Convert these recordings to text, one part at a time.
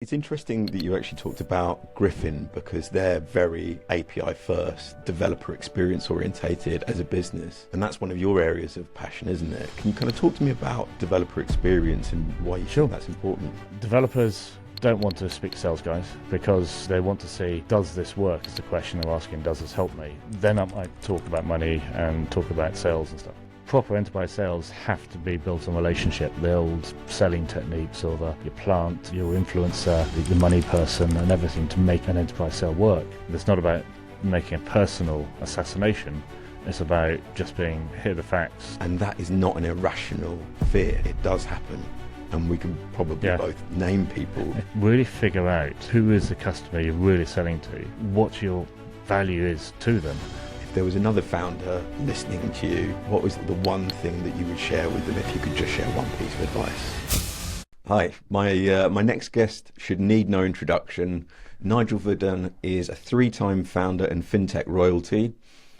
It's interesting that you actually talked about Griffin because they're very API first, developer experience orientated as a business. And that's one of your areas of passion, isn't it? Can you kind of talk to me about developer experience and why you think that's important? Developers don't want to speak to sales guys because they want to see, does this work? Is the question they're asking, does this help me? Then I might talk about money and talk about sales and stuff. Proper enterprise sales have to be built on relationship. The old selling techniques of your plant, your influencer, the money person and everything to make an enterprise sale work. It's not about making a personal assassination. It's about just being, here are the facts. And that is not an irrational fear. It does happen. And we can probably both name people. Really figure out who is the customer you're really selling to, what your value is to them. If there was another founder listening to you, what was the one thing that you would share with them if you could just share one piece of advice? Hi, my next guest should need no introduction. Nigel Verdon is a 3-time founder and FinTech royalty.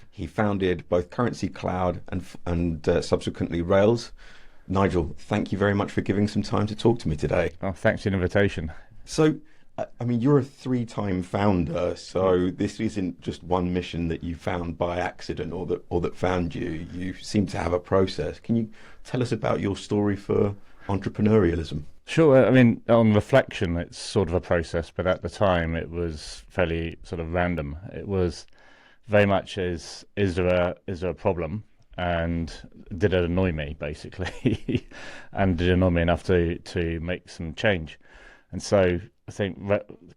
He founded both Currency Cloud and subsequently Rails. Nigel, thank you very much for giving some time to talk to me today. Oh, thanks for the invitation. So, I mean, you're a 3-time founder, so this isn't just one mission that you found by accident or that found you. You seem to have a process. Can you tell us about your story for entrepreneurialism? Sure. I mean, on reflection, it's sort of a process, but at the time it was fairly sort of random. It was very much is there a problem? And did it annoy me, basically? And did it annoy me enough to make some change? And so I think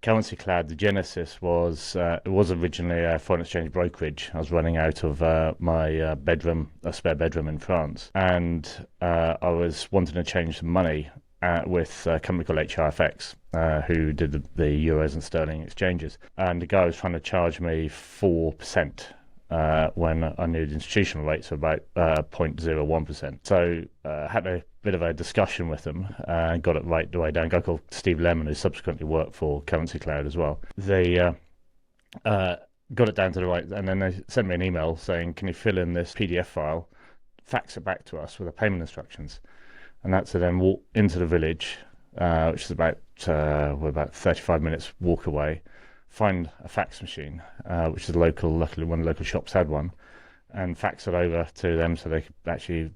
Currency Cloud, the genesis was, it was originally a foreign exchange brokerage. I was running out of my bedroom, a spare bedroom in France. And I was wanting to change some money with a company called HRFX, who did the euros and sterling exchanges. And the guy was trying to charge me 4%. When I knew the institutional rates were about 0.01%. So had a bit of a discussion with them and got it right the way down. A guy called Steve Lemon, who subsequently worked for Currency Cloud as well. They got it down to the right, and then they sent me an email saying, can you fill in this PDF file, fax it back to us with the payment instructions. And that's to then walk into the village, which is about 35 minutes walk away, find a fax machine, which is luckily one of the local shops had one, and fax it over to them so they could actually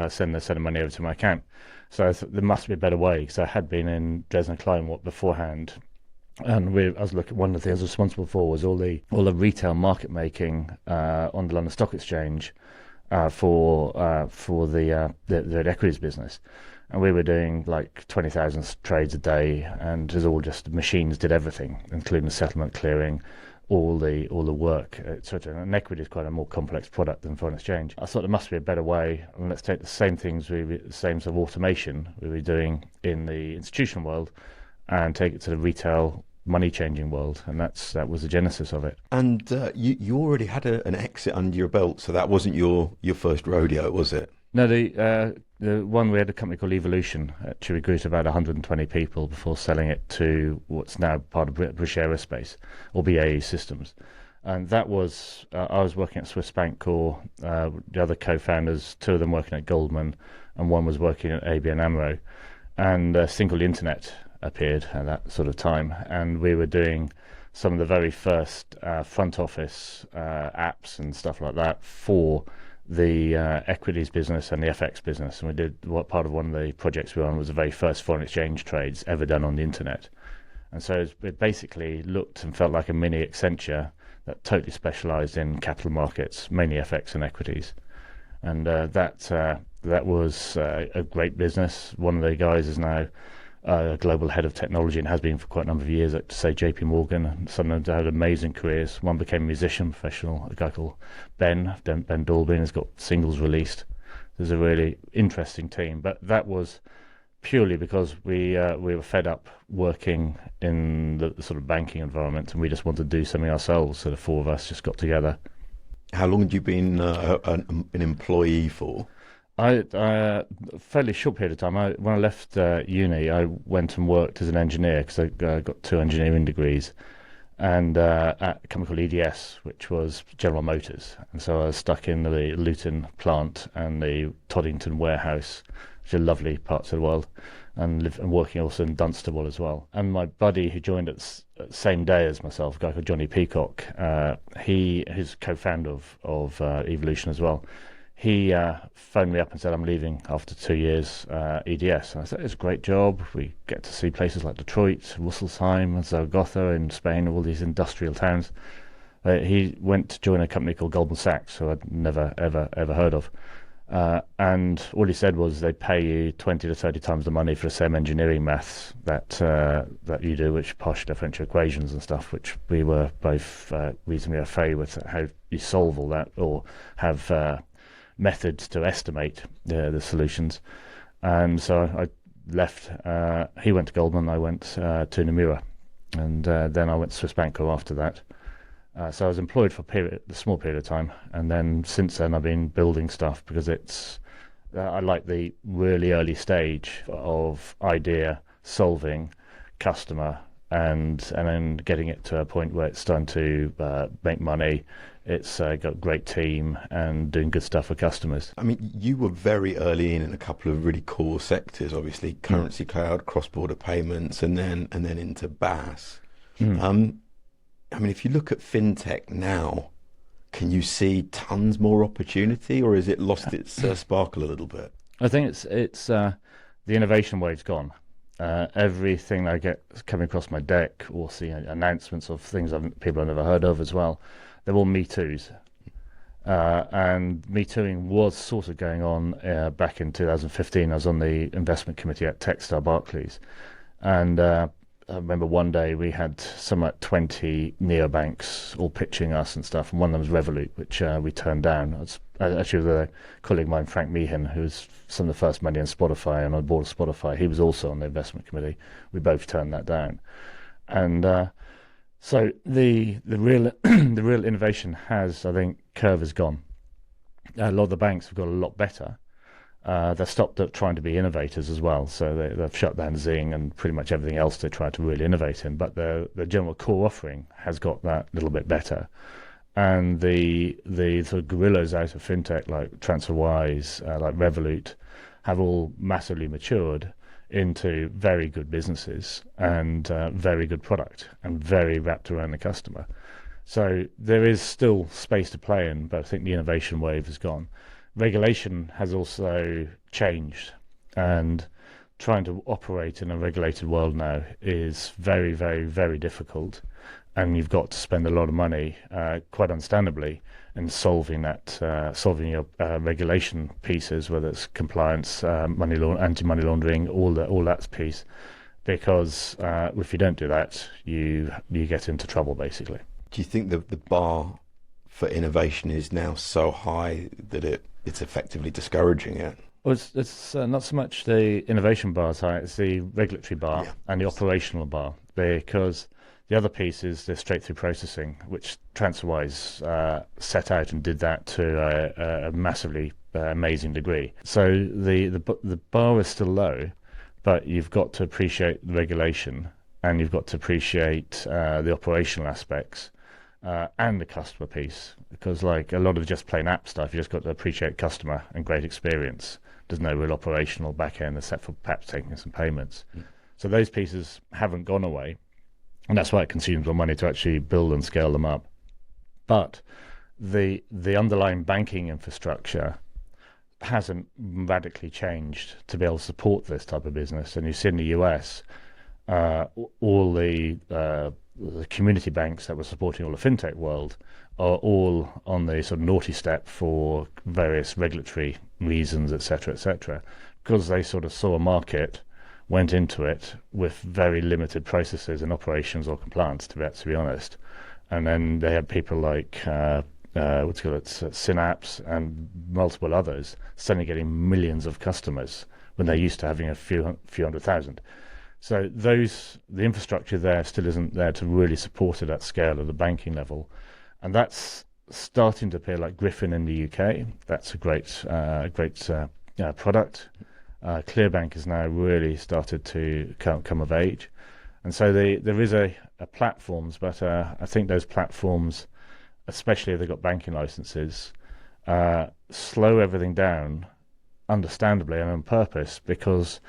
send the money over to my account. So I thought there must be a better way, because I had been in Dresden Kleinwort beforehand, and one of the things I was responsible for was all the retail market making on the London Stock Exchange for the equities business. And we were doing like 20,000 trades a day, and it was all just machines did everything, including the settlement clearing, all the work, etc. And equity is quite a more complex product than foreign exchange. I thought there must be a better way, and let's take the same things, the same sort of automation we were doing in the institutional world, and take it to the retail money changing world, and that was the genesis of it. And you already had an exit under your belt, so that wasn't your first rodeo, was it? No, the one, we had a company called Evolution. Actually, we grew to about 120 people before selling it to what's now part of British Aerospace, or BAE Systems. And that was, I was working at Swiss Bank Corp, the other co-founders, 2 of them working at Goldman, and one was working at ABN AMRO. And Single Internet appeared at that sort of time, and we were doing some of the very first front office apps and stuff like that for the equities business and the FX business. And we did part of one of the projects we were on was the very first foreign exchange trades ever done on the internet. And so it basically looked and felt like a mini Accenture that totally specialized in capital markets, mainly FX and equities. And that was a great business. One of the guys is now global head of technology and has been for quite a number of years at, say, JP Morgan. Some of them had amazing careers. One became a musician professional, a guy called Ben Dolby, has got singles released. There's a really interesting team, but that was purely because we were fed up working in the sort of banking environment, and we just wanted to do something ourselves. So the 4 of us just got together. How long had you been an employee for? A fairly short period of time. When I left uni, I went and worked as an engineer because I got 2 engineering degrees, and at a company called EDS, which was General Motors. And so I was stuck in the Luton plant and the Toddington warehouse which are lovely parts of the world, and working also in Dunstable as well. And my buddy who joined at the same day as myself, a guy called Johnny Peacock, he's co-founder of Evolution as well. He phoned me up and said, I'm leaving after 2 years EDS. And I said, it's a great job. We get to see places like Detroit, Rüsselsheim, Zaragoza in Spain, all these industrial towns. He went to join a company called Goldman Sachs, who I'd never, ever heard of. And all he said was they pay you 20 to 30 times the money for the same engineering maths that you do, which partial differential equations and stuff, which we were both reasonably au fait with how you solve all that or have methods to estimate the solutions. And so I left. He went to Goldman, I went to Nomura, and then I went to Swiss Banco after that. So I was employed for a small period of time, and then since then I've been building stuff because I like the really early stage of idea, solving, customer, and then getting it to a point where it's starting to make money. It's got a great team and doing good stuff for customers. I mean, you were very early in a couple of really core sectors, obviously currency cloud, cross-border payments, and then into BaaS. I mean, if you look at FinTech now, can you see tons more opportunity, or has it lost its sparkle a little bit? I think it's the innovation wave's gone. Everything I get coming across my deck or see announcements of things people I've never heard of as well, they're all Me Too's. And Me Tooing was sort of going on back in 2015. I was on the investment committee at Techstar Barclays. And I remember one day we had some like 20 neobanks all pitching us and stuff. And one of them was Revolut, which we turned down. Actually, with a colleague of mine, Frank Meehan, who was some of the first money in Spotify and on the board of Spotify. He was also on the investment committee. We both turned that down. And so the real the real innovation has, I think, curve has gone. A lot of the banks have got a lot better. They've stopped trying to be innovators as well. So they've shut down Zing and pretty much everything else they try to really innovate in. But the general core offering has got that little bit better. And the sort of gorillas out of FinTech like TransferWise, like Revolut, have all massively matured into very good businesses and very good product and very wrapped around the customer. So there is still space to play in, but I think the innovation wave has gone. Regulation has also changed, and trying to operate in a regulated world now is very, very, very difficult. And you've got to spend a lot of money, quite understandably, in solving your regulation pieces, whether it's compliance, anti-money laundering, all that piece. Because if you don't do that, you get into trouble, basically. Do you think the bar for innovation is now so high that it's effectively discouraging it? Well, it's not so much the innovation bar is high; it's the regulatory bar and the operational bar, because the other piece is the straight-through processing, which TransferWise set out and did that to a massively amazing degree. So the bar is still low, but you've got to appreciate the regulation and you've got to appreciate the operational aspects and the customer piece. Because like a lot of just plain app stuff, you just got to appreciate customer and great experience. There's no real operational back end except for perhaps taking some payments. So those pieces haven't gone away. And that's why it consumes more money to actually build and scale them up. But the underlying banking infrastructure hasn't radically changed to be able to support this type of business. And you see in the US, all the community banks that were supporting all the fintech world are all on the sort of naughty step for various regulatory reasons, et cetera, because they sort of saw a market, went into it with very limited processes and operations or compliance, to be honest. And then they had people like Synapse and multiple others suddenly getting millions of customers when they're used to having a few 100,000. So the infrastructure there still isn't there to really support it at scale at the banking level. And that's starting to appear like Griffin in the UK. That's a great product. Clearbank has now really started to come of age. And so there is a platforms, but I think those platforms, especially if they've got banking licenses, slow everything down understandably and on purpose, because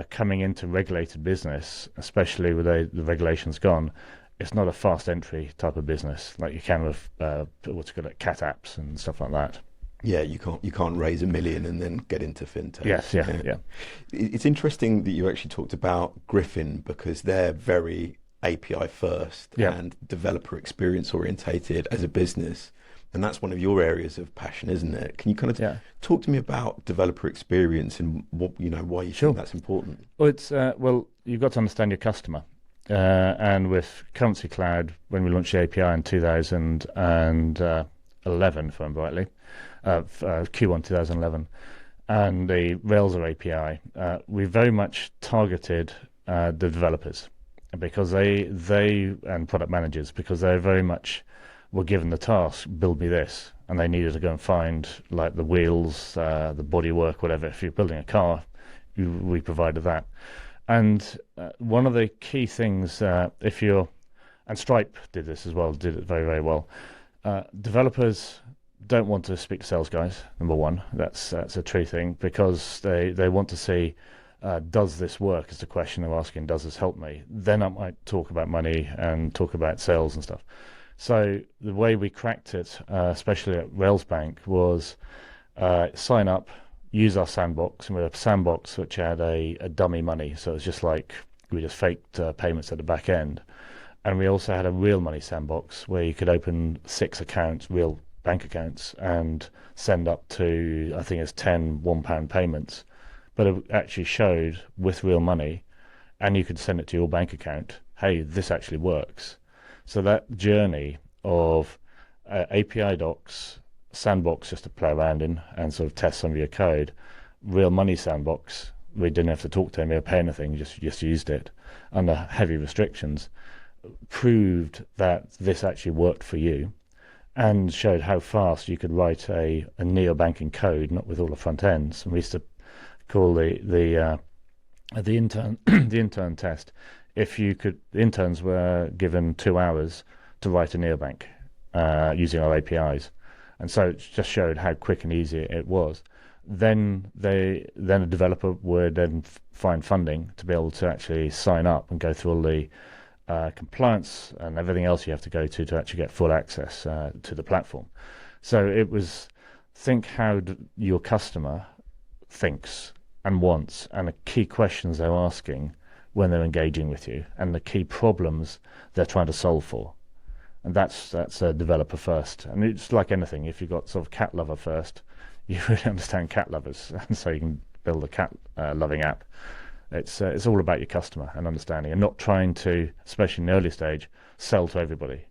coming into regulated business, especially with the regulations gone, it's not a fast entry type of business like you can with what's called cat apps and stuff like that. Yeah, you can't raise 1 million and then get into fintech. Yes, yeah. It's interesting that you actually talked about Griffin, because they're very API first and developer experience orientated as a business. And that's one of your areas of passion, isn't it? Can you kind of talk to me about developer experience and what, why you think that's important? Well, it's you've got to understand your customer. And with Currency Cloud, when we launched the API in 2011, if I remember rightly, Q1 2011, and the Railsr API, we very much targeted the developers, because they and product managers, because they very much were given the task, build me this, and they needed to go and find like the wheels, the bodywork, whatever. If you're building a car, we provided that. And one of the key things, and Stripe did this as well, did it very, very well. Developers don't want to speak to sales guys, number one. That's a true thing, because they want to see, does this work, is the question they're asking, does this help me? Then I might talk about money and talk about sales and stuff. So the way we cracked it, especially at Railsbank, was sign up, use our sandbox, and we had a sandbox which had a dummy money. So it's just like we just faked payments at the back end. And we also had a real money sandbox where you could open 6 accounts, real bank accounts, and send up to, I think it's 10 £1 payments. But it actually showed with real money, and you could send it to your bank account, hey, this actually works. So that journey of API docs, sandbox just to play around in and sort of test some of your code, real money sandbox, we didn't have to talk to him or pay anything, just used it under heavy restrictions, proved that this actually worked for you, and showed how fast you could write a neobanking code, not with all the front ends. And we used to call the intern the intern test. The interns were given 2 hours to write a neobank using our APIs, and so it just showed how quick and easy it was. Then a developer would then find funding to be able to actually sign up and go through all the compliance and everything else you have to go to actually get full access to the platform. So it was think how your customer thinks and wants, and the key questions they're asking when they're engaging with you, and the key problems they're trying to solve for. And that's a developer first. And it's like anything, if you've got sort of cat lover first, you really understand cat lovers, and so you can build a cat loving app. It's all about your customer and understanding, and not trying to, especially in the early stage, sell to everybody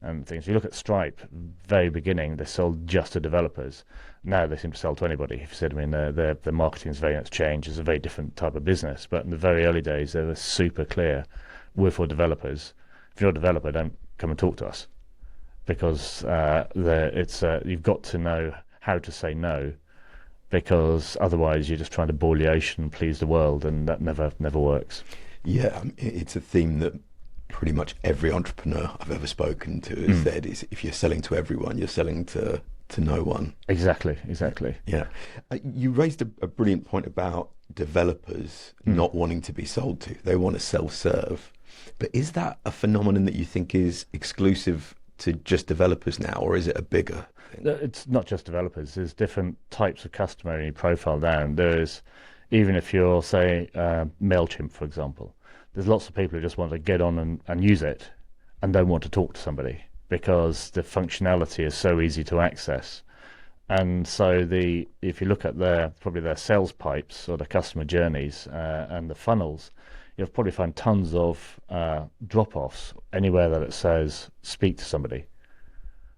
and things. You look at Stripe, very beginning, they sold just to developers. Now they seem to sell to anybody. If you said, their marketing's very much changed. It's a very different type of business. But in the very early days, they were super clear. We're for developers. If you're a developer, don't come and talk to us, because you've got to know how to say no, because otherwise you're just trying to boil the ocean and please the world, and that never works. Yeah, it's a theme that pretty much every entrepreneur I've ever spoken to has said, is if you're selling to everyone, you're selling to no one. Exactly. Yeah. You raised a brilliant point about developers not wanting to be sold to. They want to self-serve. But is that a phenomenon that you think is exclusive to just developers now, or is it a bigger thing? It's not just developers. There's different types of customer in your profile down. There's, even if you're, say, MailChimp, for example, there's lots of people who just want to get on and use it and don't want to talk to somebody, because the functionality is so easy to access. And so if you look at probably their sales pipes or the customer journeys and the funnels, you'll probably find tons of drop-offs anywhere that it says speak to somebody.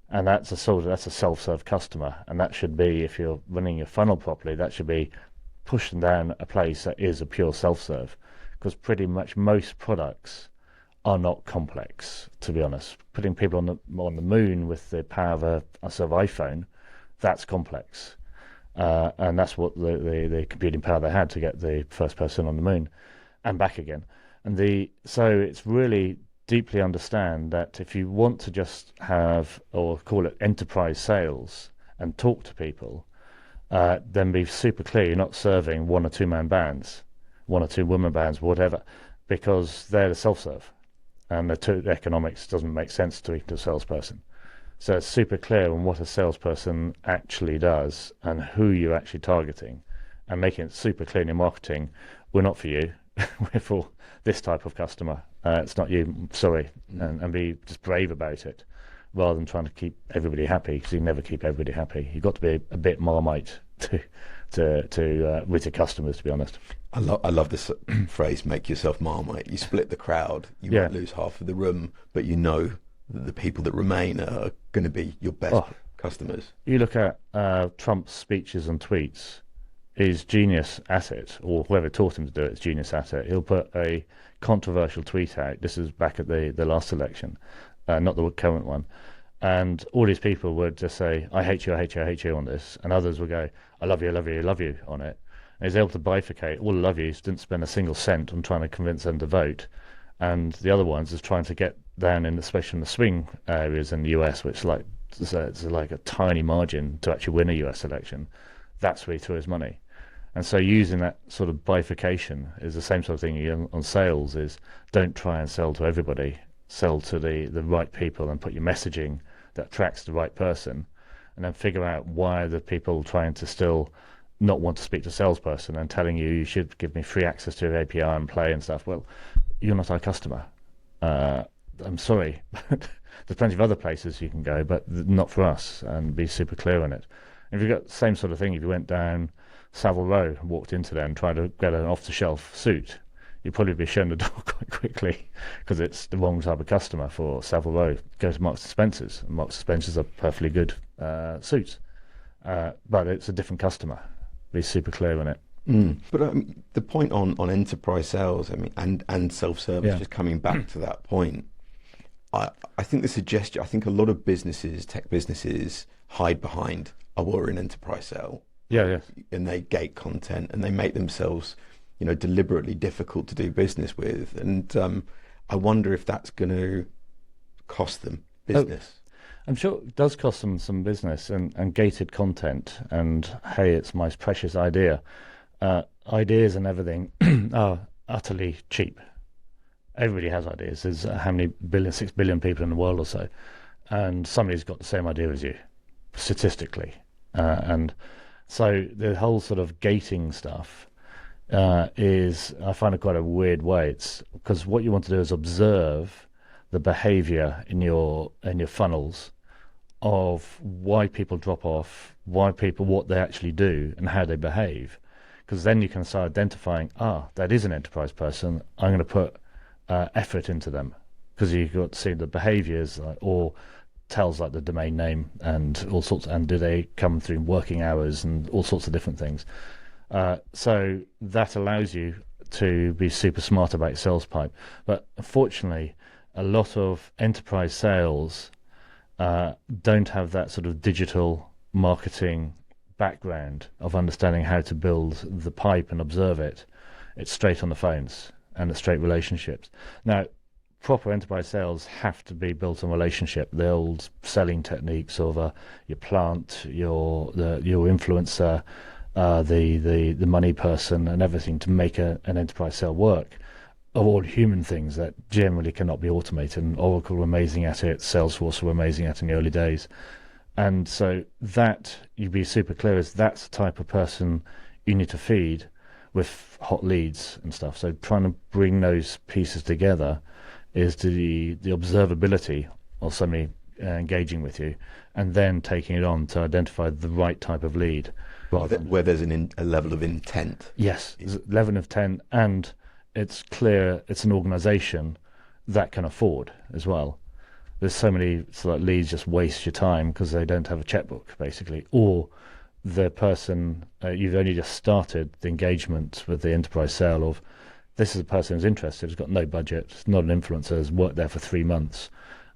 And that's a self-serve customer, and that should be, if you're running your funnel properly, that should be pushing down a place that is a pure self-serve, because pretty much most products are not complex, to be honest. Putting people on the moon with the power of a sort of iPhone, that's complex, and that's what the computing power they had to get the first person on the moon and back again. And so it's really deeply understand that if you want to just have, or call it enterprise sales, and talk to people, then be super clear you're not serving one or two man bands, one or two woman bands, whatever, because they're the self-serve. And the economics doesn't make sense to a salesperson. So it's super clear on what a salesperson actually does and who you're actually targeting, and making it super clear in your marketing, we're not for you, we're for this type of customer. It's not you, sorry, and be just brave about it, rather than trying to keep everybody happy, because you never keep everybody happy. You've got to be a bit Marmite with your customers, to be honest. I love this phrase, make yourself Marmite. You split the crowd, you might lose half of the room, but you know that the people that remain are going to be your best customers. You look at Trump's speeches and tweets, his genius asset, or whoever taught him to do it, his genius asset, he'll put a controversial tweet out. This is back at the last election, not the current one. And all these people would just say, I hate you, I hate you, I hate you on this. And others would go, I love you, I love you, I love you on it. And he's able to bifurcate. All the love yous didn't spend a single cent on trying to convince them to vote. And the other ones is trying to get down in, especially in the swing areas in the US, which it's like a tiny margin to actually win a US election. That's where he threw his money. And so using that sort of bifurcation is the same sort of thing on sales, is don't try and sell to everybody. Sell to the right people and put your messaging that attracts the right person, and then figure out why are the people trying to still not want to speak to a salesperson and telling you should give me free access to your API and play and stuff. Well, you're not our customer. I'm sorry, but there's plenty of other places you can go, but not for us, and be super clear on it. If you've got the same sort of thing, if you went down Savile Row and walked into there and tried to get an off-the-shelf suit, you'd probably be shown the door quite quickly, because it's the wrong type of customer for Savile Row. Go to Marks and Spencer's, and Marks and Spencer's are perfectly good suits, but it's a different customer. Be super clear on it. But the point on enterprise sales, I mean, and self-service, just coming back to that point, I think the suggestion, I think a lot of businesses, tech businesses, hide behind, oh, we're an enterprise sale. Yeah. And they gate content, and they make themselves, deliberately difficult to do business with. And I wonder if that's going to cost them business. I'm sure it does cost them some business, and gated content, and hey, it's my precious idea. Ideas and everything are utterly cheap. Everybody has ideas. There's how many 6 billion people in the world or so, and somebody's got the same idea as you, statistically. And so the whole sort of gating stuff is, I find it quite a weird way. It's because what you want to do is observe the behavior in your funnels of why people drop off, what they actually do, and how they behave. Because then you can start identifying, that is an enterprise person, I'm going to put effort into them. Because you've got to see the behaviors, or tells like the domain name and all sorts, and do they come through working hours and all sorts of different things. So that allows you to be super smart about your sales pipe. But unfortunately, a lot of enterprise sales don't have that sort of digital marketing background of understanding how to build the pipe and observe it. It's straight on the phones and it's straight relationships. Now, proper enterprise sales have to be built on relationship. The old selling techniques of your plant, your influencer, the money person, and everything to make an enterprise sale work, are all human things that generally cannot be automated. And Oracle were amazing at it, Salesforce were amazing at it in the early days. And so that, you'd be super clear, is that's the type of person you need to feed with hot leads and stuff. So trying to bring those pieces together is the observability of somebody engaging with you, and then taking it on to identify the right type of lead. Where there's a level of intent. Yes, there's a level of intent, and it's clear it's an organisation that can afford as well. There's so many leads just waste your time because they don't have a checkbook, basically, or the person, you've only just started the engagement with the enterprise sale of, this is a person who's interested, has got no budget, not an influencer, has worked there for 3 months.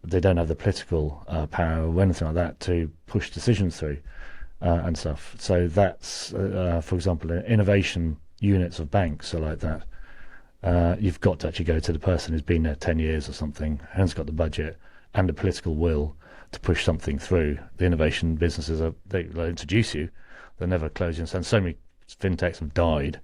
They don't have the political power or anything like that to push decisions through and stuff. So that's, for example, innovation units of banks are like that. You've got to actually go to the person who's been there 10 years or something, has got the budget and the political will to push something through. The innovation businesses, they'll introduce you. They're never closing. And so many fintechs have died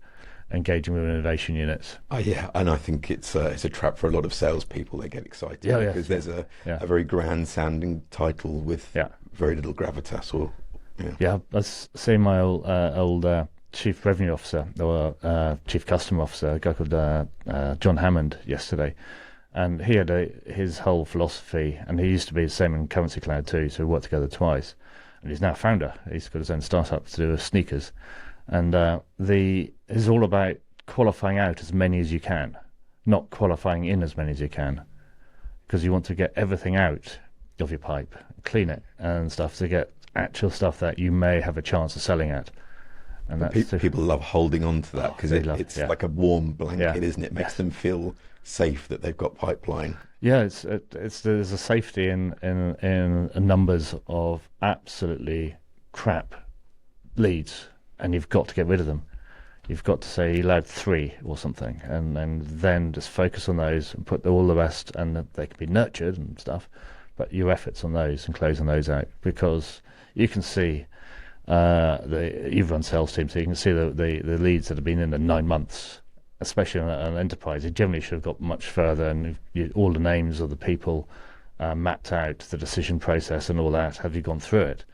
engaging with innovation units. Oh yeah, and I think it's a trap for a lot of salespeople. They get excited because there's a very grand sounding title with very little gravitas. Or I was seeing my old chief revenue officer or chief customer officer, a guy called John Hammond, yesterday, and he had his whole philosophy, and he used to be the same in Currency Cloud too, so we worked together twice, and he's now a founder. He's got his own startup to do with sneakers. And it's all about qualifying out as many as you can, not qualifying in as many as you can, because you want to get everything out of your pipe, clean it and stuff to get actual stuff that you may have a chance of selling at. And people love holding on to that because it's like a warm blanket, isn't it? It makes them feel safe that they've got pipeline. Yeah, there's a safety in numbers of absolutely crap leads. And you've got to get rid of them. You've got to say you allowed 3 or something, and then just focus on those and put all the rest, and they can be nurtured and stuff, but your efforts on those and closing those out, because you can see you've run sales teams, so you can see the leads that have been in 9 months, especially on an enterprise. You generally should have got much further, and all the names of the people mapped out, the decision process and all that. Have you gone through it?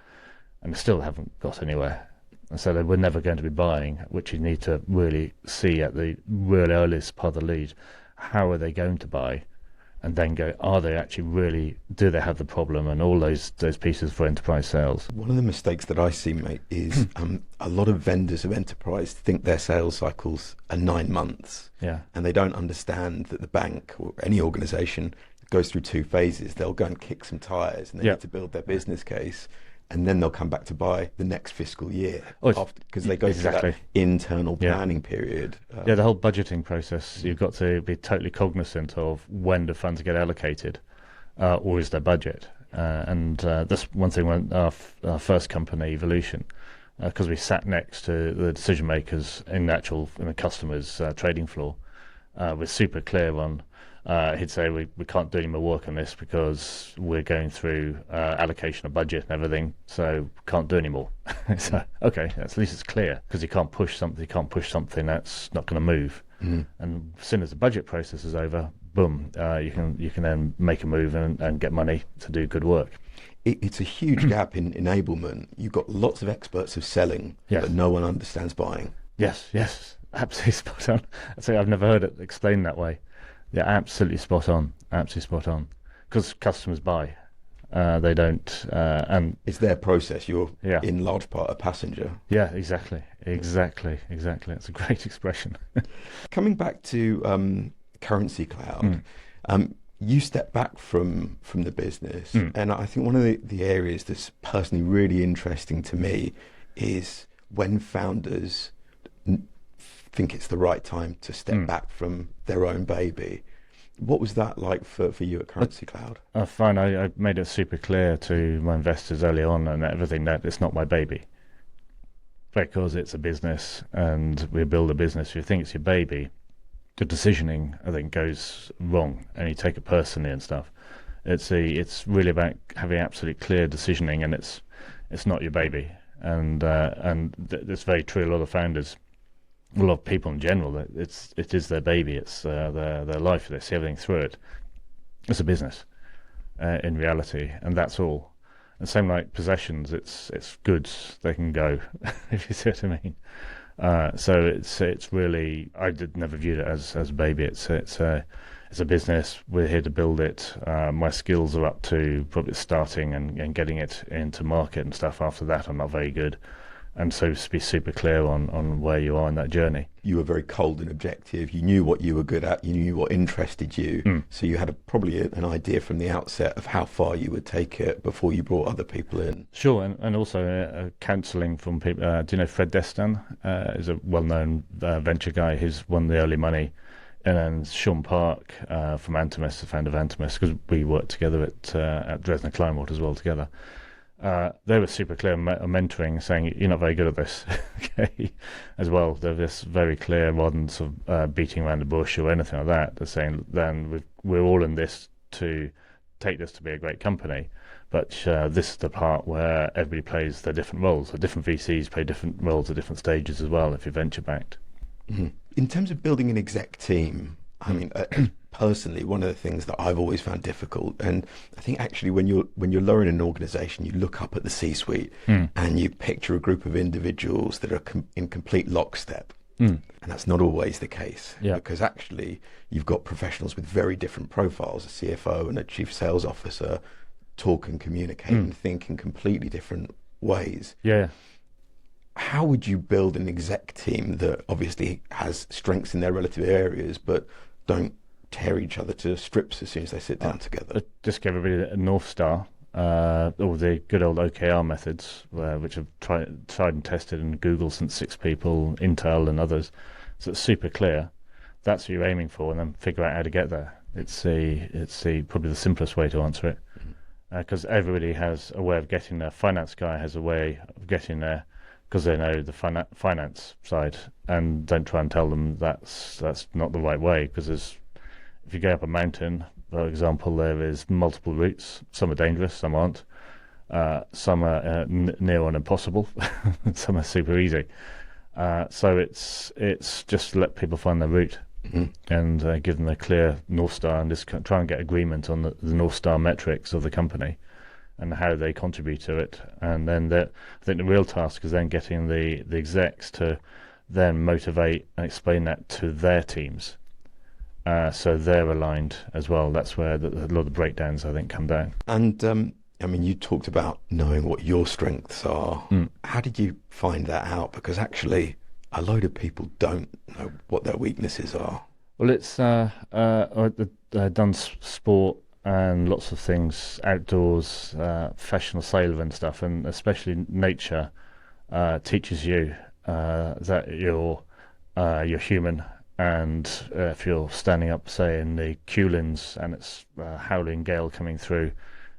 And they still haven't got anywhere. And so they were never going to be buying, which you need to really see at the real earliest part of the lead. How are they going to buy? And then go, are they actually really, do they have the problem? And all those pieces for enterprise sales. One of the mistakes that I see, mate, is a lot of vendors of enterprise think their sales cycles are 9 months. Yeah. And they don't understand that the bank or any organisation goes through 2 phases. They'll go and kick some tyres and they need to build their business case. And then they'll come back to buy the next fiscal year because they go through that internal planning period. The whole budgeting process, you've got to be totally cognizant of when the funds get allocated, or is their budget. And that's one thing when our first company, Evolution, because we sat next to the decision makers in the customer's trading floor, we're super clear on. He'd say we can't do any more work on this because we're going through allocation of budget and everything, so can't do any more. So okay, at least it's clear, because you can't push something that's not going to move. And as soon as the budget process is over, boom, you can then make a move and get money to do good work. It's a huge gap in enablement. You've got lots of experts of selling, but no one understands buying. Yes, absolutely spot on. I'd say I've never heard it explained that way. Yeah, absolutely spot on. Because customers buy, they don't. And it's their process. You're in large part a passenger. Yeah, exactly. It's a great expression. Coming back to Currency Cloud, you step back from the business, and I think one of the areas that's personally really interesting to me is when founders think it's the right time to step back from their own baby. What was that like for you at Currency Cloud? Fine. I made it super clear to my investors early on and everything that it's not my baby, because it's a business and we build a business. If you think it's your baby, the decisioning, I think, goes wrong and you take it personally and stuff. It's really about having absolute clear decisioning, and it's not your baby. And it's very true. A lot of founders, a lot of people in general, it is their baby. It's their life. They see everything through it. It's a business in reality, and that's all. And same like possessions, it's goods. They can go, if you see what I mean. So it's really, I never viewed it as a baby. It's a business. We're here to build it. My skills are up to probably starting and getting it into market and stuff. After that, I'm not very good. And so be super clear on where you are in that journey. You were very cold and objective. You knew what you were good at. You knew what interested you. So you had probably an idea from the outset of how far you would take it before you brought other people in. Sure, and also counselling from people. Do you know Fred Destin? Is a well-known venture guy. He's won the early money. And then Sean Park from Antimus, the founder of Antimus, because we worked together at Dresdner Kleinwort as well together. They were super clear on mentoring, saying you're not very good at this, okay, as well. They're just very clear, rather than sort of beating around the bush or anything like that. They're saying then we're all in this to take this to be a great company, but this is the part where everybody plays their different roles. The different VCs play different roles at different stages as well if you're venture backed. Mm-hmm. In terms of building an exec team, I mean, personally, one of the things that I've always found difficult, and I think actually when you're lower in an organisation, you look up at the C-suite and you picture a group of individuals that are in complete lockstep. And that's not always the case, because actually you've got professionals with very different profiles. A CFO and a chief sales officer talk and communicate and think in completely different ways. Yeah. How would you build an exec team that obviously has strengths in their relative areas, but don't tear each other to strips as soon as they sit down together? Just give everybody a North Star, all the good old OKR methods, which have tried and tested in Google since 6 people, Intel and others. So it's super clear. That's what you're aiming for, and then figure out how to get there. It's probably the simplest way to answer it, because everybody has a way of getting there. Finance guy has a way of getting there because they know the finance side, and don't try and tell them that's not the right way, because if you go up a mountain, for example, there is multiple routes. Some are dangerous, some aren't. Some are near on impossible, some are super easy. So it's just let people find their route and give them a clear North Star, and just try and get agreement on the North Star metrics of the company and how they contribute to it. And then I think the real task is then getting the execs to then motivate and explain that to their teams. So they're aligned as well. That's where a lot of the breakdowns, I think, come down. And I mean, you talked about knowing what your strengths are. How did you find that out? Because actually, a load of people don't know what their weaknesses are. Well, it's I've done sport and lots of things outdoors, professional sailor and stuff, and especially nature teaches you that you're human. And if you're standing up, say, in the Culins and it's a howling gale coming through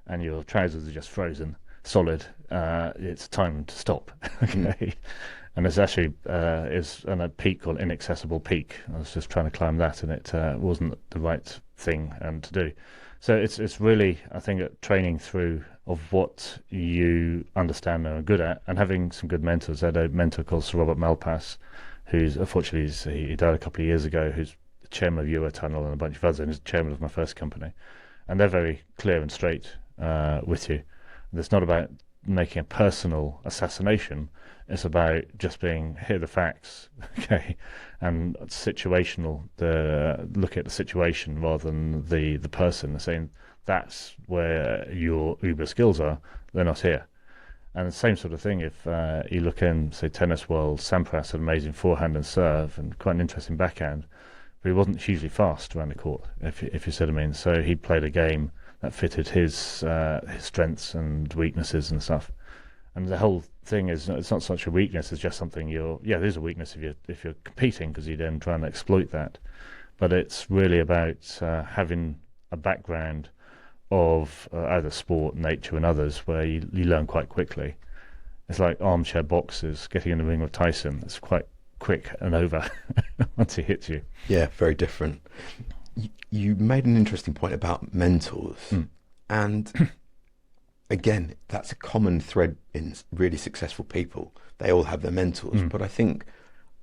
and your trousers are just frozen solid, it's time to stop. Okay. And it's actually is on a peak called Inaccessible Peak. I was just trying to climb that, and it wasn't the right thing to do. So it's really, I think, a training through of what you understand and are good at, and having some good mentors. I had a mentor called Sir Robert Malpass, who's unfortunately he died a couple of years ago, who's the chairman of Eurotunnel and a bunch of others, and is the chairman of my first company. And they're very clear and straight with you. And it's not about making a personal assassination. It's about just being, here are the facts, okay, and situational, look at the situation rather than the person. They're saying that's where your uber skills are, they're not here. And the same sort of thing if you look in, say, tennis world, Sampras had an amazing forehand and serve and quite an interesting backhand, but he wasn't hugely fast around the court, if you see what I mean. So he played a game that fitted his strengths and weaknesses and stuff. And the whole thing is, it's not such a weakness, it's just something there's a weakness if you're competing, because you then try and exploit that. But it's really about having a background of either sport, nature and others, where you learn quite quickly. It's like armchair boxers getting in the ring with Tyson. It's quite quick and over once he hits you. Yeah, very different. You made an interesting point about mentors. And again, that's a common thread in really successful people. They all have their mentors. But I think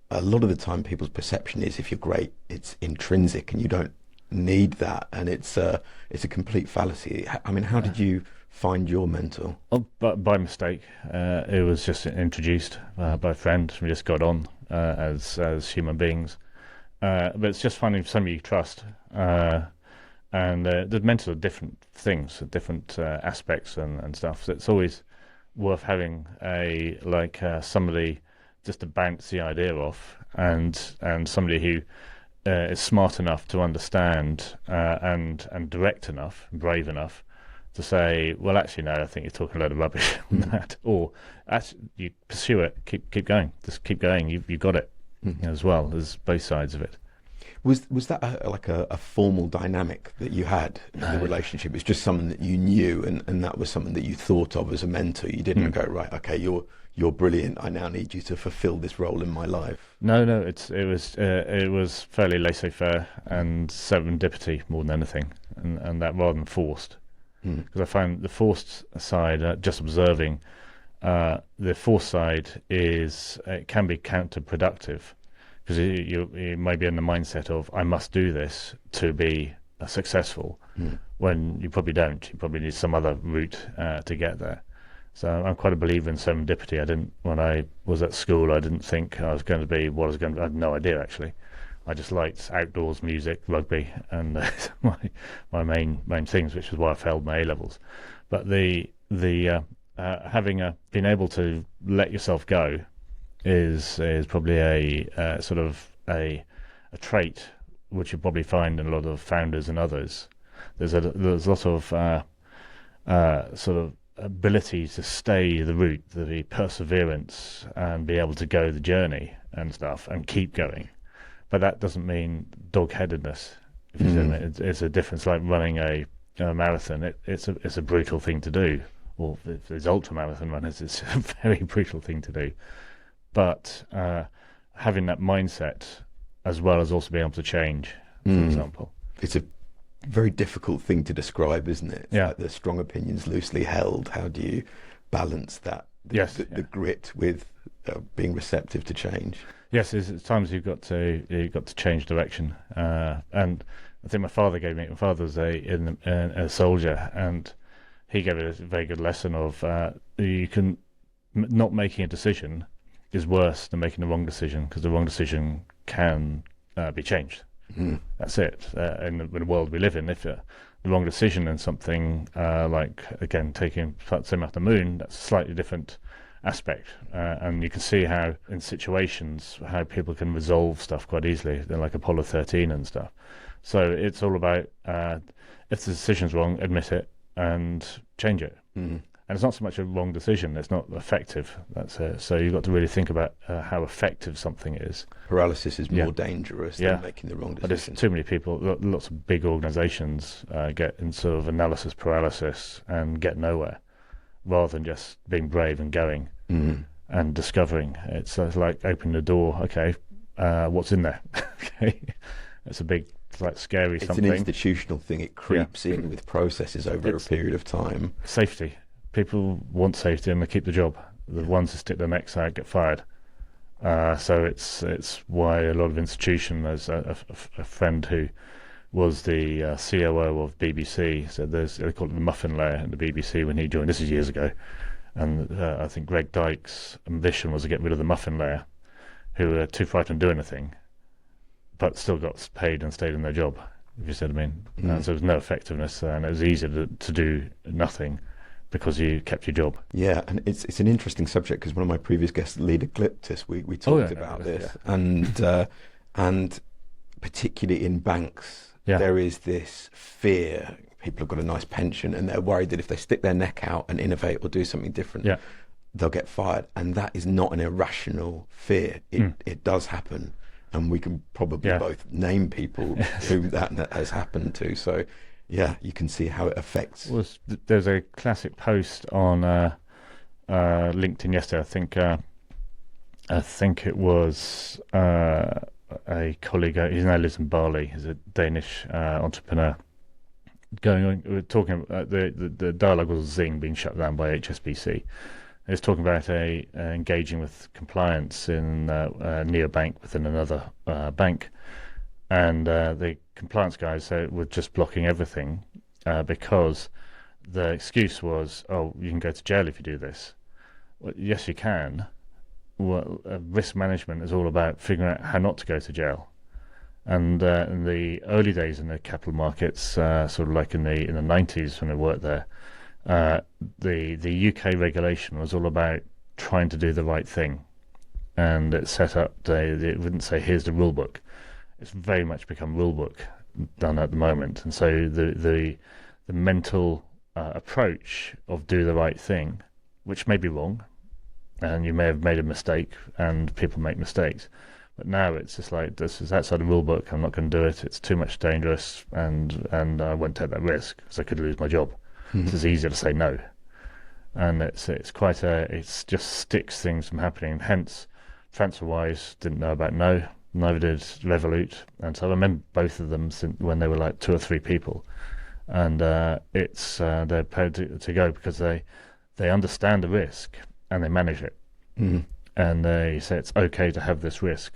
a lot of the time people's perception is, if you're great, it's intrinsic and you don't need that, and it's a complete fallacy. I mean, how did you find your mentor? Oh, but by mistake. It was just introduced by a friend. We just got on as human beings. But it's just finding somebody you trust. And the mentors are different things, different aspects and stuff. So it's always worth having somebody just to bounce the idea off, and somebody who is smart enough to understand and direct enough, brave enough to say, well, actually, no, I think you're talking a load of rubbish on that. Or actually, you pursue it, keep going, just keep going. You've got it as well. There's both sides of it. Was that a formal dynamic that you had in the relationship? It's just someone that you knew, and that was something that you thought of as a mentor. You didn't go, right, okay, you're brilliant, I now need you to fulfill this role in my life. No, it was fairly laissez-faire and serendipity more than anything, and that rather than forced. because I find the forced side, just observing, the forced side it can be counterproductive, because you may be in the mindset of I must do this to be successful, when you probably don't. You probably need some other route to get there. So I'm quite a believer in serendipity. When I was at school, I didn't think I was going to be what I was going to be. I had no idea, actually. I just liked outdoors, music, rugby, and my main things, which is why I failed my A levels. But having been able to let yourself go is probably a sort of a trait which you probably find in a lot of founders and others. There's a lot of sort of ability to stay the route, the perseverance, and be able to go the journey and stuff and keep going. But that doesn't mean dog-headedness. If you see what I mean. It's a difference. Like running a marathon, it's a brutal thing to do. Or if there's ultra marathon runners, it's a very brutal thing to do. But having that mindset, as well as also being able to change, for example. It's a very difficult thing to describe, isn't it? It's Yeah. like the strong opinions loosely held. How do you balance that? The grit with being receptive to change. Yes, there's times you've got to change direction. And I think my father was a soldier, and he gave it a very good lesson of not making a decision is worse than making the wrong decision, because the wrong decision can be changed. That's it. In the world we live in, if the wrong decision in something like, again, taking something off the moon, that's a slightly different aspect, and you can see how in situations how people can resolve stuff quite easily. They're like Apollo 13 and stuff. So it's all about if the decision's wrong, admit it and change it. And it's not so much a wrong decision, it's not effective. That's it. So you've got to really think about how effective something is. Paralysis is more dangerous than making the wrong decision. But there's too many people, lots of big organizations get in sort of analysis paralysis and get nowhere, rather than just being brave and going and discovering. It's like opening the door. Okay, what's in there? Okay, it's a big, like, scary something. It's an institutional thing. It creeps in with processes over a period of time. Safety. People want safety and they keep the job. The ones who stick their necks out get fired. So it's why a lot of institutions. There's a friend who was the COO of BBC, said they call it the muffin layer in the BBC when he joined. This is years ago. And I think Greg Dyke's ambition was to get rid of the muffin layer, who were too frightened to do anything, but still got paid and stayed in their job, if you see what I mean. So there was no effectiveness, and it was easier to do nothing because you kept your job. Yeah, and it's an interesting subject, because one of my previous guests, Leda Cliptis, we talked about this, and particularly in banks, there is this fear. People have got a nice pension and they're worried that if they stick their neck out and innovate or do something different, they'll get fired. And that is not an irrational fear. It does happen. And we can probably both name people who that has happened to. So, yeah, you can see how it affects. There's a classic post on LinkedIn yesterday. I think it was a colleague. He now lives in Bali. He's a Danish entrepreneur. We're talking about the dialogue was Zing being shut down by HSBC. He was talking about engaging with compliance in neobank within another bank, and the compliance guys were just blocking everything because the excuse was, "Oh, you can go to jail if you do this." Well, yes, you can. Well, risk management is all about figuring out how not to go to jail. And in the early days in the capital markets, sort of like in the 90s when I worked there, the UK regulation was all about trying to do the right thing, and it set up. It wouldn't say here's the rule book. It's very much become rule book done at the moment, and so the mental approach of do the right thing, which may be wrong, and you may have made a mistake, and people make mistakes. But now it's just like, this is outside the rule book. I'm not going to do it. It's too much dangerous, and I won't take that risk because I could lose my job. It's easier to say no, and it's just sticks things from happening. Hence, TransferWise didn't know about no, neither did Revolut, and so I remember both of them when they were like 2 or 3 people, and they're paid to go because they understand the risk and they manage it, and they say it's okay to have this risk.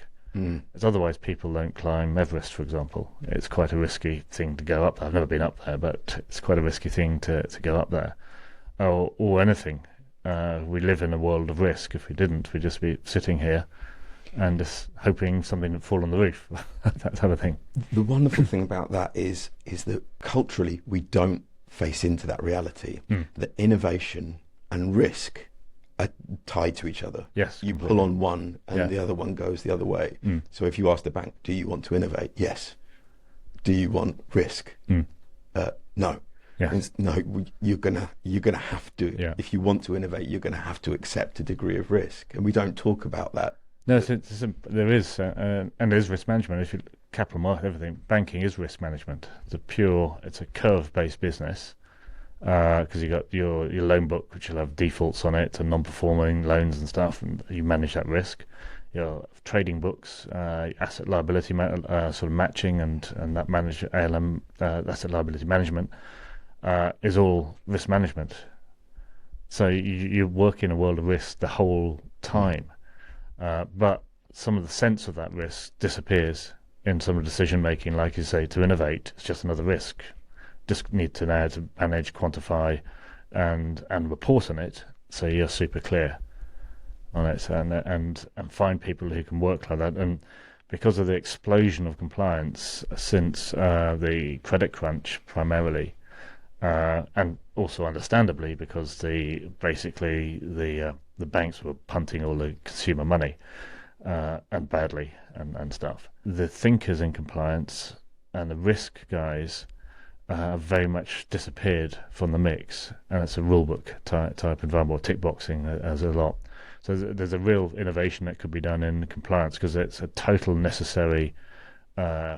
As otherwise people don't climb Everest, for example. It's quite a risky thing to go up there. I've never been up there, but it's quite a risky thing to go up there, or anything. We live in a world of risk. If we didn't, we'd just be sitting here and just hoping something would fall on the roof, that type of thing. The wonderful thing about that is that culturally we don't face into that reality. That innovation and risk are tied to each other. Yes, you completely. pull on one and the other one goes the other way. So if you ask the bank, do you want to innovate? Yes. Do you want risk? No. Yeah. No, you're gonna have to. Yeah. If you want to innovate, you're gonna have to accept a degree of risk, and we don't talk about that. No, there is, and there's risk management. If you capital market, everything, banking is risk management. It's a curve-based business, because you got your loan book, which will have defaults on it and non-performing loans and stuff, and you manage that risk. Your trading books, asset liability sort of matching, and that ALM, asset liability management, is all risk management. So you work in a world of risk the whole time. But some of the sense of that risk disappears in some of the decision making. Like you say, to innovate, it's just another risk. Just need to now to manage, quantify, and report on it, so you're super clear on it, and find people who can work like that. And because of the explosion of compliance since the credit crunch, primarily, and also understandably because the banks were punting all the consumer money, and badly, and stuff. The thinkers in compliance and the risk guys have very much disappeared from the mix, and it's a rulebook type environment, or tick boxing as a lot. So there's a real innovation that could be done in compliance, because it's a total necessary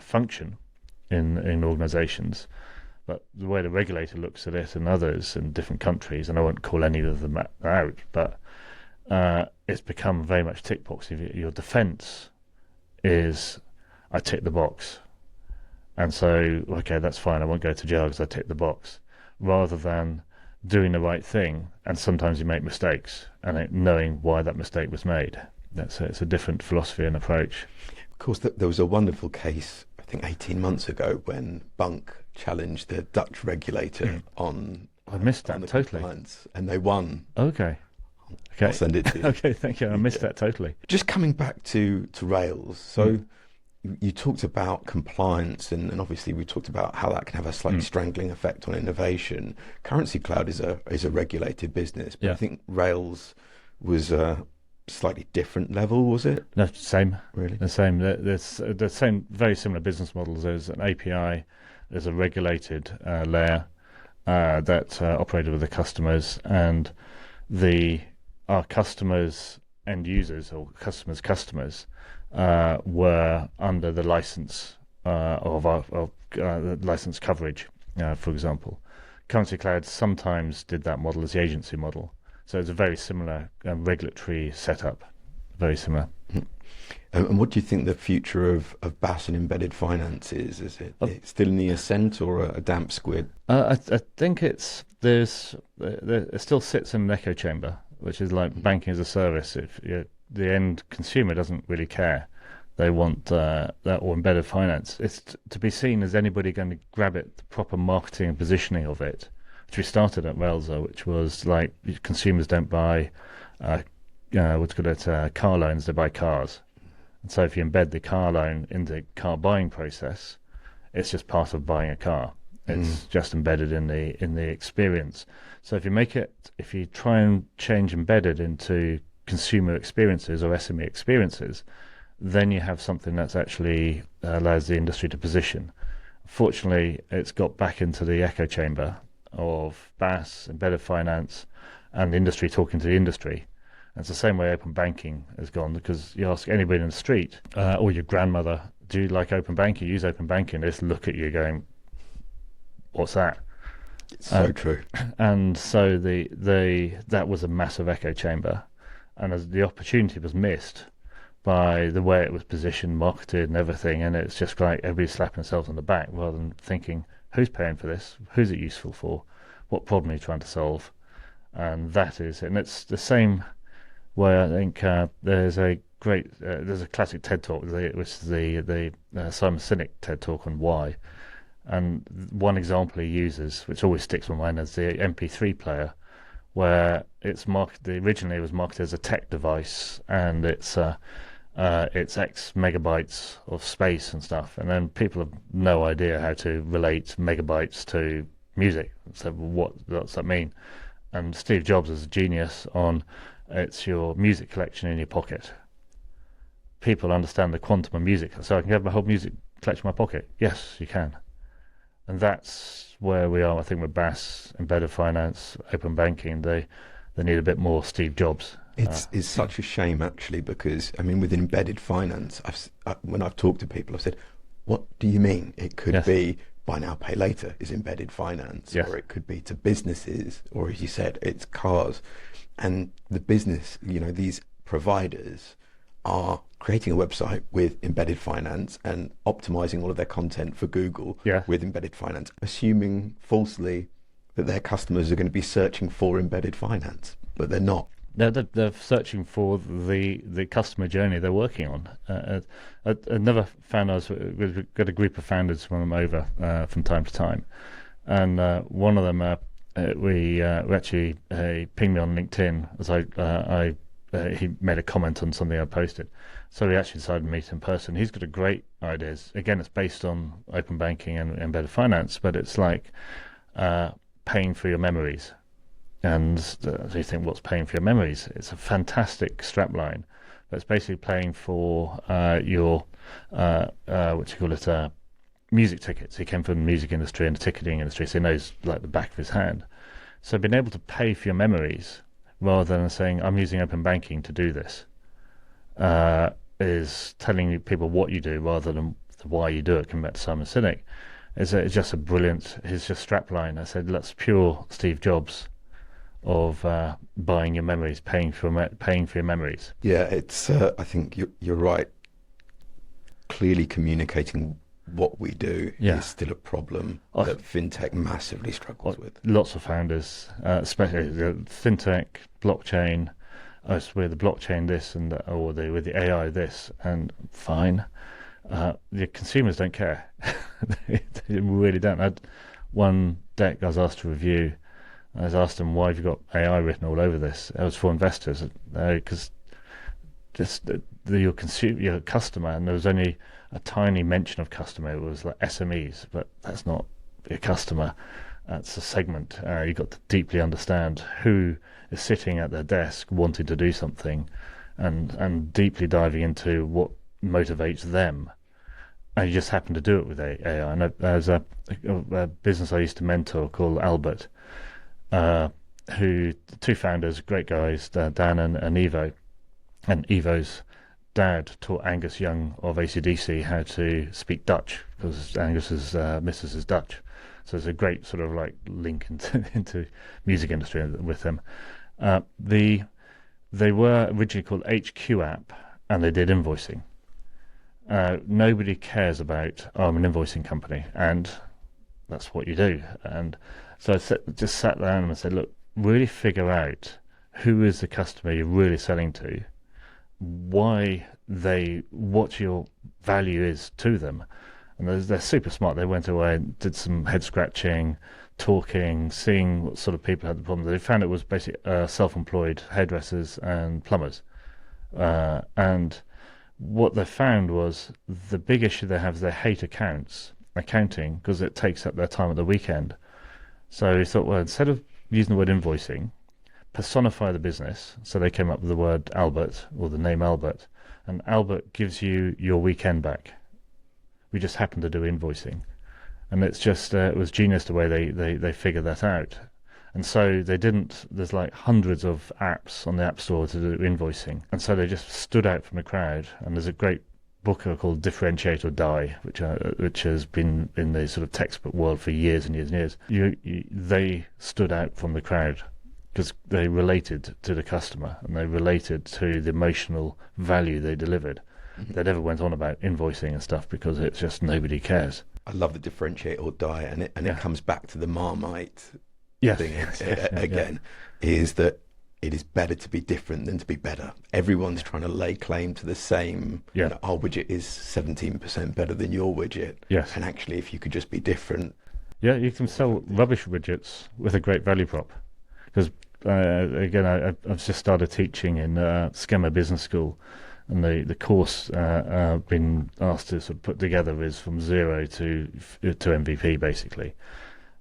function in organisations. But the way the regulator looks at it, and others in different countries, and I won't call any of them out, but it's become very much tick box. Your defence is, I tick the box, and so okay, that's fine. I won't go to jail because I tick the box, rather than doing the right thing. And sometimes you make mistakes, and knowing why that mistake was made. It's a different philosophy and approach. Of course, there was a wonderful case, I think 18 months ago, when Bunk challenged the Dutch regulator on. I missed that totally. And they won. Okay. I'll send it to you. Okay, thank you. I missed that totally. Just coming back to Rails, so you talked about compliance, and obviously we talked about how that can have a slightly strangling effect on innovation. Currency Cloud is a regulated business, but I think Rails was a slightly different level, was it? No, same. Really? The same. There's the same, very similar business models. There's an API, there's a regulated layer that operated with the customers, and our customers, end users, or customers were under the license of license coverage, for example. Currency Cloud sometimes did that model as the agency model. So it's a very similar regulatory setup, very similar. And what do you think the future of BaaS and embedded finance is? Is it still in the ascent, or a damp squid? I think it still sits in an echo chamber, which is like banking as a service. If the end consumer doesn't really care, they want that, or embedded finance. It's to be seen as anybody going to grab it, the proper marketing and positioning of it, which we started at Railsbank, which was like consumers don't buy car loans, they buy cars. And so if you embed the car loan in the car buying process, it's just part of buying a car. It's just embedded in the experience. So if you try and change embedded into consumer experiences or SME experiences, then you have something that's actually allows the industry to position. Fortunately, it's got back into the echo chamber of BaaS, embedded finance, and the industry talking to the industry. And it's the same way open banking has gone, because you ask anybody in the street, or your grandmother, do you like open banking? Use open banking. They just look at you going, what's that? It's so true. And so that was a massive echo chamber, and as the opportunity was missed by the way it was positioned, marketed, and everything, and it's just like everybody slapping themselves on the back rather than thinking, who's paying for this, who's it useful for, what problem are you trying to solve, and that is, and it's the same way. I think there's a classic TED talk, which is the Simon Sinek TED talk on why, and one example he uses, which always sticks in my mind, is the MP3 player, where originally it was marketed as a tech device, and it's X megabytes of space and stuff, and then people have no idea how to relate megabytes to music. So what does that mean? And Steve Jobs is a genius on it's your music collection in your pocket. People understand the quantum of music, so I can have my whole music collection in my pocket. Yes, you can. And that's where we are, I think, with BaaS, embedded finance, open banking. They need a bit more Steve Jobs. It's such a shame, actually, because, I mean, with embedded finance, when I've talked to people, I've said, what do you mean? It could be buy now, pay later is embedded finance, or it could be to businesses, or as you said, it's cars. And the business, these providers are creating a website with embedded finance and optimizing all of their content for Google with embedded finance, assuming falsely that their customers are going to be searching for embedded finance, but they're not. They're searching for the customer journey they're working on. Another founder, we've got a group of founders from them over from time to time, and one of them we actually pinged me on LinkedIn as he made a comment on something I posted. So we actually decided to meet in person. He's got a great ideas. Again, it's based on open banking and embedded finance, but it's like paying for your memories. And so you think, what's paying for your memories? It's a fantastic strapline, but it's basically paying for your music tickets. He came from the music industry and the ticketing industry, so he knows like the back of his hand. So being able to pay for your memories rather than saying, I'm using open banking to do this, is telling people what you do rather than why you do it. Coming back to Simon Sinek, it's just a brilliant, his just strapline. I said, that's pure Steve Jobs of buying your memories, paying for your memories. Yeah, it's. I think you're right. Clearly communicating what we do is still a problem that FinTech massively struggles with. Lots of founders, especially FinTech, blockchain. With the blockchain this or with the AI this, and fine. The consumers don't care. They really don't. I had one deck I was asked to review. I was asked them, why have you got AI written all over this? It was for investors, because just your customer, and there was only a tiny mention of customer. It was like SMEs, but that's not your customer. That's a segment. You've got to deeply understand who is sitting at their desk wanting to do something, and deeply diving into what motivates them. And you just happen to do it with AI. And there's a business I used to mentor called Albert, who two founders, great guys, Dan and Ivo. And Ivo's dad taught Angus Young of AC/DC how to speak Dutch, because Angus's missus is Dutch. So it's a great sort of like link into music industry with them. They were originally called HQ App, and they did invoicing. Nobody cares about, I'm an invoicing company, and that's what you do. And so I just sat down and said, look, really figure out who is the customer you're really selling to, what your value is to them. And they're super smart. They went away and did some head scratching, talking, seeing what sort of people had the problem. They found it was basically self-employed hairdressers and plumbers. And what they found was the big issue they have is they hate accounting, because it takes up their time at the weekend. So he thought, well, instead of using the word invoicing, personify the business. So they came up with the word Albert, or the name Albert, and Albert gives you your weekend back. We just happen to do invoicing, and it's just it was genius the way they figured that out. And so they didn't. There's like hundreds of apps on the App Store to do invoicing, and so they just stood out from the crowd. And there's a great book called Differentiate or Die, which has been in the sort of textbook world for years and years and years. They stood out from the crowd because they related to the customer, and they related to the emotional value they delivered. They never went on about invoicing and stuff because it's just nobody cares. I love the differentiate or die, and it comes back to the Marmite thing again, is that it is better to be different than to be better. Everyone's trying to lay claim to the same. You know, our widget is 17% better than your widget. Yes. And actually, if you could just be different. Yeah, you can sell rubbish widgets with a great value prop. Because, again, I've just started teaching in Schema Business School, and the course I've been asked to sort of put together is from 0 to MVP, basically.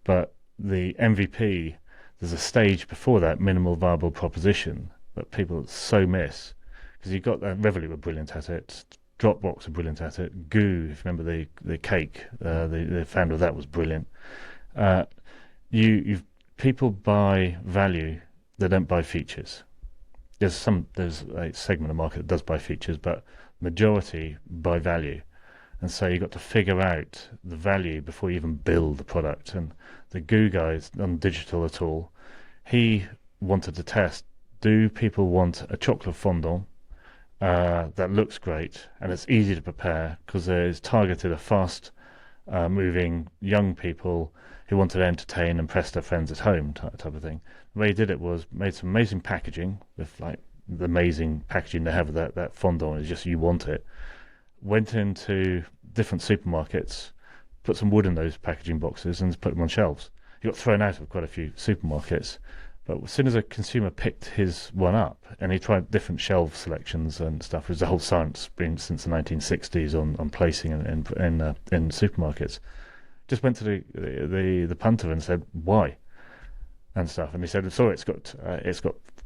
But the MVP, there's a stage before that, minimal viable proposition, that people so miss. Because you've got Revolut were brilliant at it, Dropbox were brilliant at it, Goo, if you remember the cake, the founder of that was brilliant. People buy value, they don't buy features. There's a segment of the market that does buy features, but majority buy value. And so you've got to figure out the value before you even build the product. And the Goo guy is not digital at all. He wanted to test, do people want a chocolate fondant that looks great and it's easy to prepare because it's targeted at fast moving young people who wanted to entertain and impress their friends at home type of thing. The way he did it was made some amazing packaging with like the amazing packaging they have of that fondant is just you want it. Went into different supermarkets, put some wood in those packaging boxes and put them on shelves. He got thrown out of quite a few supermarkets, but as soon as a consumer picked his one up and he tried different shelf selections and stuff, it was a whole science been since the 1960s on placing in supermarkets. Just went to the punter and said why and stuff, and he said, sorry, it's got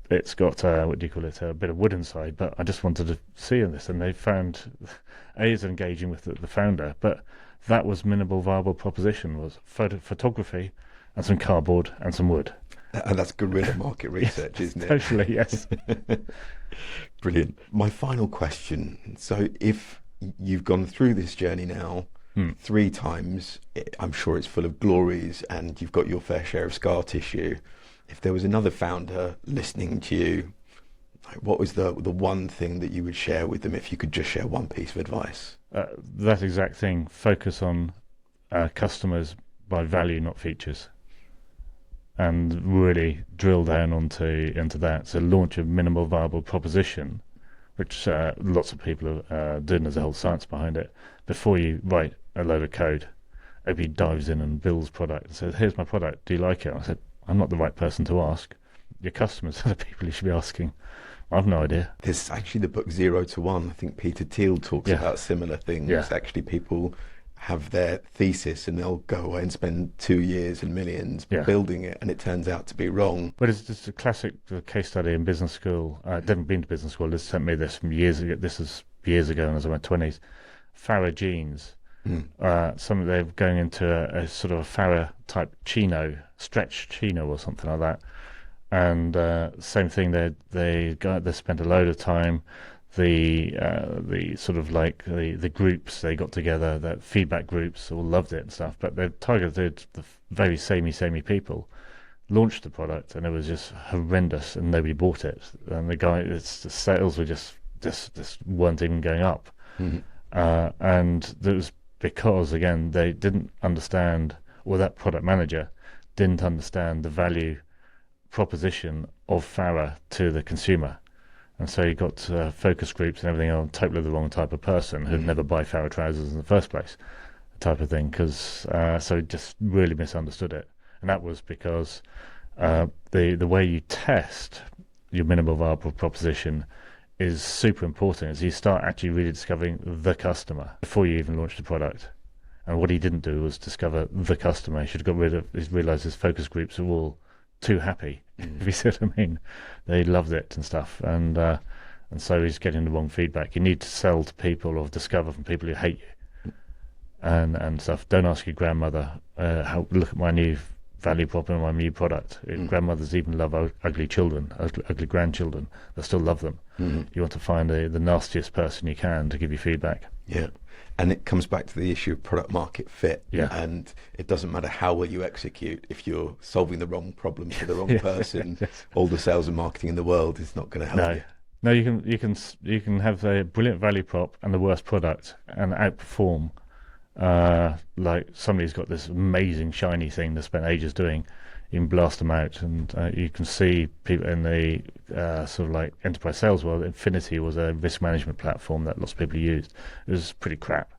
what do you call it, a bit of wood inside, but I just wanted to see this. And they found is engaging with the founder, but that was minimal viable proposition, was photography and some cardboard and some wood. And that's guerrilla market research, isn't it? Totally, yes. Brilliant. My final question, so if you've gone through this journey now 3 times, I'm sure it's full of glories and you've got your fair share of scar tissue. If there was another founder listening to you, what was the one thing that you would share with them if you could just share one piece of advice? That exact thing. Focus on customers by value, not features, and really drill down into that. So launch a minimal viable proposition, which lots of people are doing. There's a whole science behind it. Before you write a load of code, everybody dives in and builds product and says, here's my product, do you like it? I said, I'm not the right person to ask. Your customers are the people you should be asking. I have no idea. There's actually the book 0 to 1. I think Peter Thiel talks about similar things. Yeah. Actually, people have their thesis and they'll go away and spend 2 years and millions building it, and it turns out to be wrong. But it's just a classic case study in business school. I'd never been to business school. They sent me this from years ago. This is years ago when I was in my 20s. Farah jeans. They're going into a sort of a Farah type chino, stretch chino or something like that. And same thing. They spent a load of time. The sort of like the groups they got together, the feedback groups, all loved it and stuff. But they targeted the very samey people. Launched the product and it was just horrendous, and nobody bought it. And the sales were just weren't even going up. And it was because again they didn't understand, or that product manager didn't understand the value proposition of Farah to the consumer. And so you got focus groups and everything on totally the wrong type of person who'd never buy Farah trousers in the first place, type of thing. Because so just really misunderstood it, and that was because the way you test your minimal viable proposition is super important. As you start actually really discovering the customer before you even launch the product. And what he didn't do was discover the customer. He should have got rid of. He realised his focus groups are all too happy. If you see what I mean, they loved it and stuff, and so he's getting the wrong feedback. You need to sell to people or discover from people who hate you, and stuff. Don't ask your grandmother, look at my new value prop and my new product. Grandmothers even love ugly children, ugly grandchildren. They still love them. You want to find the nastiest person you can to give you feedback. Yeah. And it comes back to the issue of product market fit. Yeah. And it doesn't matter how well you execute. If you're solving the wrong problem for the wrong person, all the sales and marketing in the world is not going to help you. No, you can have a brilliant value prop and the worst product and outperform Like somebody's got this amazing shiny thing they spent ages doing, you can blast them out, and you can see people in the sort of like enterprise sales world. Infinity was a risk management platform that lots of people used. It was pretty crap,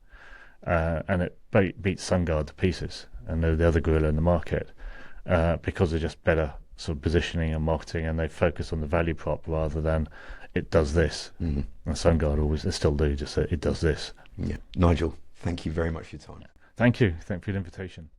and it beat SunGuard to pieces, and they're the other gorilla in the market because they're just better sort of positioning and marketing, and they focus on the value prop rather than it does this. And SunGuard always, they still do, just say it does this. Yeah, Nigel, thank you very much for your time. Thank you. Thank you for the invitation.